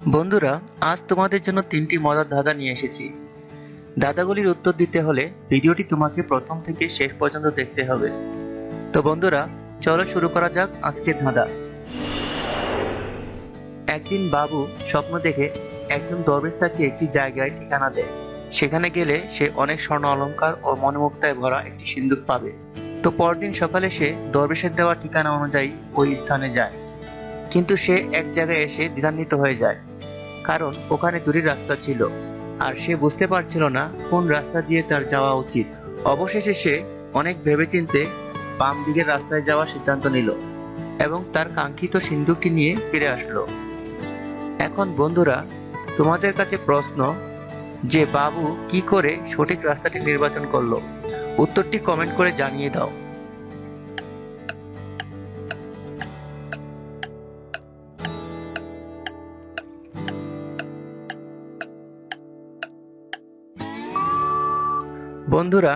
বন্ধুরা, আজ তোমাদের জন্য 3টি মজার ধাঁধা নিয়ে এসেছি। ধাঁধাগুলির উত্তর দিতে হলে ভিডিওটি তোমাকে প্রথম থেকে শেষ পর্যন্ত দেখতে হবে। তো বন্ধুরা, চলো শুরু করা যাক আজকের ধাঁধা। একদিন বাবু স্বপ্ন দেখে একজন দরবেশ তাকে একটি জায়গায় ঠিকানা দেয়। সেখানে গেলে সে অনেক স্বর্ণ অলংকার ও মণিমুক্তায় ভরা একটি সিন্দুক পাবে। তো পরদিন সকালে সে দরবেশের দেওয়া ঠিকানা অনুযায়ী ওই স্থানে যায়, কিন্তু সে এক জায়গায় এসে দ্বিধান্বিত হয়ে যায়, কারণ ওখানে দুটি রাস্তা ছিল আর সে বুঝতে পারছিল না কোন রাস্তা দিয়ে তার যাওয়া উচিত। অবশেষে সে অনেক ভেবেচিন্তে বাম দিকের রাস্তায় যাওয়ার সিদ্ধান্ত নিল এবং তার কাঙ্ক্ষিত সিন্ধুকটি নিয়ে ফিরে আসলো। এখন বন্ধুরা, তোমাদের কাছে প্রশ্ন যে বাবু কি করে সঠিক রাস্তাটি নির্বাচন করলো? উত্তরটি কমেন্ট করে জানিয়ে দাও। বন্ধুরা,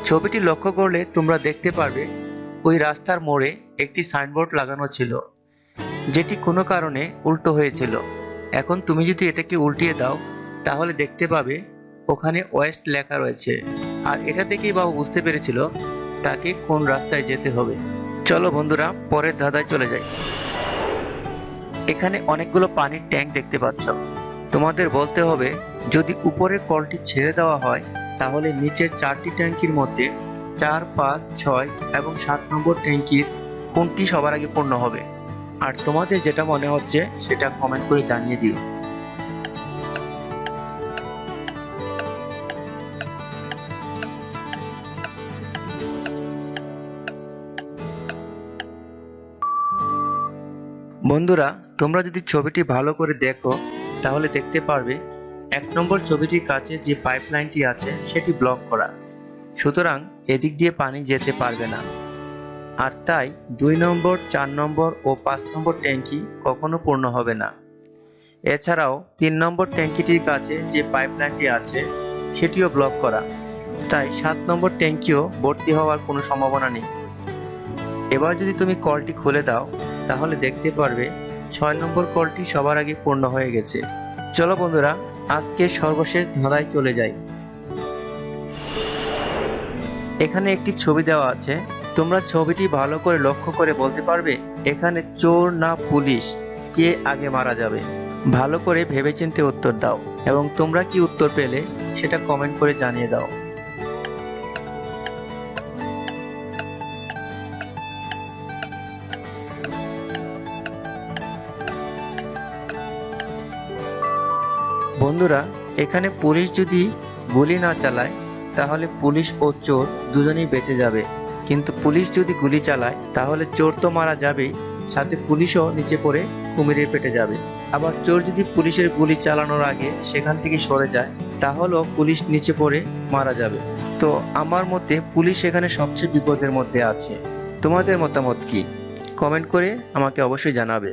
ছবিটি লক্ষ্য করলে তোমরা দেখতে পারবে ওই রাস্তার মোড়ে একটি সাইনবোর্ড লাগানো ছিল, যেটি কোনো কারণে উল্টো হয়েছিল। এখন তুমি যদি এটাকে উল্টিয়ে দাও তাহলে দেখতে পাবে ওখানে ওয়েস্ট লেখা রয়েছে, আর এটা থেকেই বাবু বুঝতে পেরেছিল তাকে কোন রাস্তায় যেতে হবে। চলো বন্ধুরা, পরের ধাঁধায় চলে যাই। এখানে অনেকগুলো পানির ট্যাঙ্ক দেখতে পাচ্ছ। তোমাদের বলতে হবে যদি উপরের কলটি ছেড়ে দেওয়া হয় তাহলে নিচের 4টি ট্যাঙ্কির মধ্যে 4, 5, 6 এবং 7 নম্বর ট্যাঙ্কির কোনটি সবার আগে পূর্ণ হবে। আর তোমাদের যেটা মনে হচ্ছে সেটা কমেন্ট করে জানিয়ে দিও। বন্ধুরা, তোমরা যদি ছবিটি ভালো করে দেখো তাহলে দেখতে পারবে 1 নম্বর ছবিটির কাছে যে পাইপলাইনটি আছে সেটি ব্লক করা, সুতরাং এদিক দিয়ে পানি যেতে পারবে না। আর তাই 2 নম্বর, 4 নম্বর ও 5 নম্বর ট্যাঙ্কি কখনো পূর্ণ হবে না। এছাড়াও 3 নম্বর ট্যাঙ্কিটির কাছে যে পাইপলাইনটি আছে সেটিও ব্লক করা, তাই 7 নম্বর ট্যাঙ্কিও ভর্তি হওয়ার কোনো সম্ভাবনা নেই। এবার যদি তুমি কলটি খুলে দাও তাহলে দেখতে পারবে 6 নম্বর কলটি সবার আগে পূর্ণ হয়ে গেছে। চলো বন্ধুরা, আজকে সর্বশেষ ধাঁধায় চলে যাই। এখানে একটি ছবি দেওয়া আছে, তোমরা ছবিটি ভালো করে লক্ষ্য করে বলতে পারবে এখানে চোর না পুলিশ, কে আগে মারা যাবে? ভালো করে ভেবেচিন্তে উত্তর দাও এবং তোমরা কি উত্তর পেলে সেটা কমেন্ট করে জানিয়ে দাও। বন্ধুরা, এখানে পুলিশ যদি গুলি না চালায় তাহলে পুলিশ ও চোর দুজনেই বেঁচে যাবে, কিন্তু পুলিশ যদি গুলি চালায় তাহলে চোর তো মারা যাবেই, সাথে পুলিশও নিচে পড়ে কুমিরের পেটে যাবে। আবার চোর যদি পুলিশের গুলি চালানোর আগে সেখান থেকে সরে যায় তাহলেও পুলিশ নিচে পড়ে মারা যাবে। তো আমার মতে পুলিশ এখানে সবচেয়ে বিপদের মধ্যে আছে। তোমাদের মতামত কি? কমেন্ট করে আমাকে অবশ্যই জানাবে।